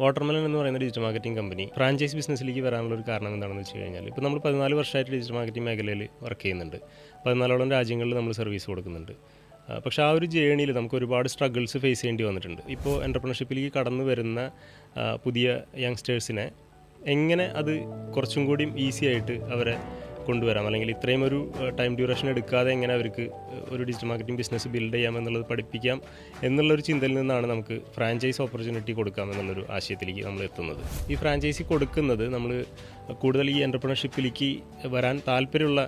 Watermelon എന്ന് പറയുന്ന digital marketing company franchise ബിസിനസ്സിലേക്ക് വരാനുള്ള ഒരു കാരണം എന്താണെന്ന് വെച്ച് കഴിഞ്ഞാൽ ഇപ്പോൾ നമ്മൾ 14 വർഷമായിട്ട് ഡിജിറ്റൽ മാർക്കറ്റിംഗ് മേഖലയിൽ വർക്ക് ചെയ്യുന്നുണ്ട്. 14ഓളം രാജ്യങ്ങളിൽ നമ്മൾ സർവീസ് കൊടുക്കുന്നുണ്ട്. പക്ഷേ ആ ഒരു ജേണിയിൽ നമുക്ക് ഒരുപാട് സ്ട്രഗിൾസ് ഫേസ് ചെയ്യേണ്ടി വന്നിട്ടുണ്ട്. ഇപ്പോൾ എൻ്റർപ്രണർഷിപ്പിലേക്ക് കടന്നു വരുന്ന പുതിയ യങ്സ്റ്റേഴ്സിനെ എങ്ങനെ അത് കുറച്ചും കൂടിയും ഈസി ആയിട്ട് അവരെ കൊണ്ടുവരാം, അല്ലെങ്കിൽ ഇത്രയും ഒരു ടൈം ഡ്യൂറേഷൻ എടുക്കാതെ എങ്ങനെ അവർക്ക് ഒരു ഡിജിറ്റൽ മാർക്കറ്റിംഗ് ബിസിനസ് ബിൽഡ് ചെയ്യാം എന്നുള്ളത് പഠിപ്പിക്കാം എന്നുള്ളൊരു ചിന്തയിൽ നിന്നാണ് നമുക്ക് ഫ്രാഞ്ചൈസ് ഓപ്പർച്യൂണിറ്റി കൊടുക്കാം എന്നുള്ളൊരു ആശയത്തിലേക്ക് നമ്മൾ എത്തുന്നത്. ഈ ഫ്രാഞ്ചൈസി കൊടുക്കുന്നത് നമ്മൾ കൂടുതൽ ഈ എൻ്റർപ്രണർഷിപ്പിലേക്ക് വരാൻ താല്പര്യമുള്ള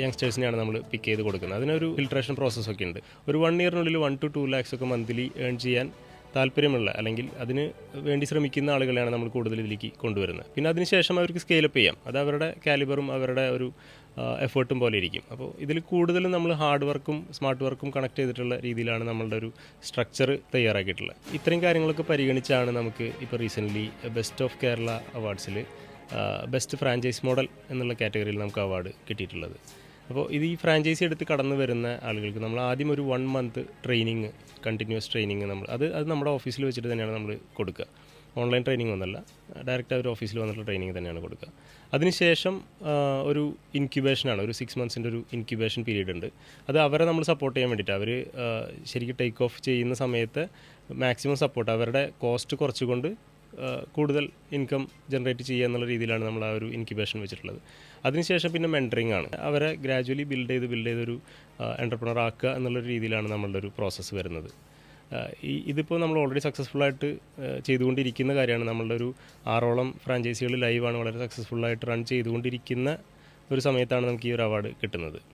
യങ്സ്റ്റേഴ്സിനെയാണ് നമ്മൾ പിക്ക് ചെയ്ത് കൊടുക്കുന്നത്. അതിനൊരു ഫിൽട്രേഷൻ പ്രോസസ്സൊക്കെ ഉണ്ട്. ഒരു 1 ഇയറിനുള്ളിൽ 1 to 2 lakhs ഒക്കെ മന്ത്ലി ഏൺ ചെയ്യാൻ താല്പര്യമുള്ള അല്ലെങ്കിൽ അതിന് വേണ്ടി ശ്രമിക്കുന്ന ആളുകളെയാണ് നമ്മൾ കൂടുതൽ ഇതിലേക്ക് കൊണ്ടുവരുന്നത്. പിന്നെ അതിനുശേഷം അവർക്ക് സ്കെയിലപ്പ് ചെയ്യാം. അത് അവരുടെ കാലിബറും അവരുടെ ഒരു എഫേർട്ടും പോലെ ഇരിക്കും. അപ്പോൾ ഇതിൽ കൂടുതലും നമ്മൾ ഹാർഡ് വർക്കും സ്മാർട്ട് വർക്കും കണക്ട് ചെയ്തിട്ടുള്ള രീതിയിലാണ് നമ്മളുടെ ഒരു സ്ട്രക്ചർ തയ്യാറാക്കിയിട്ടുള്ളത്. ഇത്രയും കാര്യങ്ങളൊക്കെ പരിഗണിച്ചാണ് നമുക്ക് ഇപ്പോൾ റീസെൻ്റ്ലി ബെസ്റ്റ് ഓഫ് കേരള അവാർഡ്സിൽ ബെസ്റ്റ് ഫ്രാഞ്ചൈസ് മോഡൽ എന്നുള്ള കാറ്റഗറിയിൽ നമുക്ക് അവാർഡ് കിട്ടിയിട്ടുള്ളത്. അപ്പോൾ ഇത് ഈ ഫ്രാഞ്ചൈസി എടുത്ത് കടന്നു വരുന്ന ആളുകൾക്ക് നമ്മൾ ആദ്യം ഒരു 1 month ട്രെയിനിങ്, കണ്ടിന്യൂസ് ട്രെയിനിങ് നമ്മൾ അത് നമ്മുടെ ഓഫീസിൽ വെച്ചിട്ട് തന്നെയാണ് നമ്മൾ കൊടുക്കുക. ഓൺലൈൻ ട്രെയിനിങ് ഒന്നല്ല, ഡയറക്റ്റ് അവർ ഓഫീസിൽ വന്നിട്ടുള്ള ട്രെയിനിങ് തന്നെയാണ് കൊടുക്കുക. അതിനുശേഷം ഒരു ഇൻക്യുബേഷനാണ്, ഒരു 6 months ഒരു ഇൻക്യുബേഷൻ പീരീഡ് ഉണ്ട്. അത് അവരെ നമ്മൾ സപ്പോർട്ട് ചെയ്യാൻ വേണ്ടിയിട്ട് അവർ ശരിക്കും ടേക്ക് ഓഫ് ചെയ്യുന്ന സമയത്ത് മാക്സിമം സപ്പോർട്ട്, അവരുടെ കോസ്റ്റ് കുറച്ചുകൊണ്ട് കൂടുതൽ ഇൻകം ജനറേറ്റ് ചെയ്യുക എന്നുള്ള രീതിയിലാണ് നമ്മൾ ആ ഒരു ഇൻക്യുബേഷൻ വെച്ചിട്ടുള്ളത്. അതിനുശേഷം പിന്നെ മെൻറ്ററിങ് ആണ്. അവരെ ഗ്രാജുവലി ബിൽഡ് ചെയ്തൊരു എൻ്റർപ്രണർ ആക്കുക എന്നുള്ളൊരു രീതിയിലാണ് നമ്മളുടെ ഒരു പ്രോസസ്സ് വരുന്നത്. ഇതിപ്പോൾ നമ്മൾ ഓൾറെഡി സക്സസ്ഫുള്ളായിട്ട് ചെയ്തുകൊണ്ടിരിക്കുന്ന കാര്യമാണ്. നമ്മളുടെ ഒരു 6ഓളം ഫ്രാഞ്ചൈസികൾ ലൈവാണ്, വളരെ സക്സസ്ഫുള്ളായിട്ട് റൺ ചെയ്തുകൊണ്ടിരിക്കുന്ന ഒരു സമയത്താണ് നമുക്ക് ഈ ഒരു അവാർഡ് കിട്ടുന്നത്.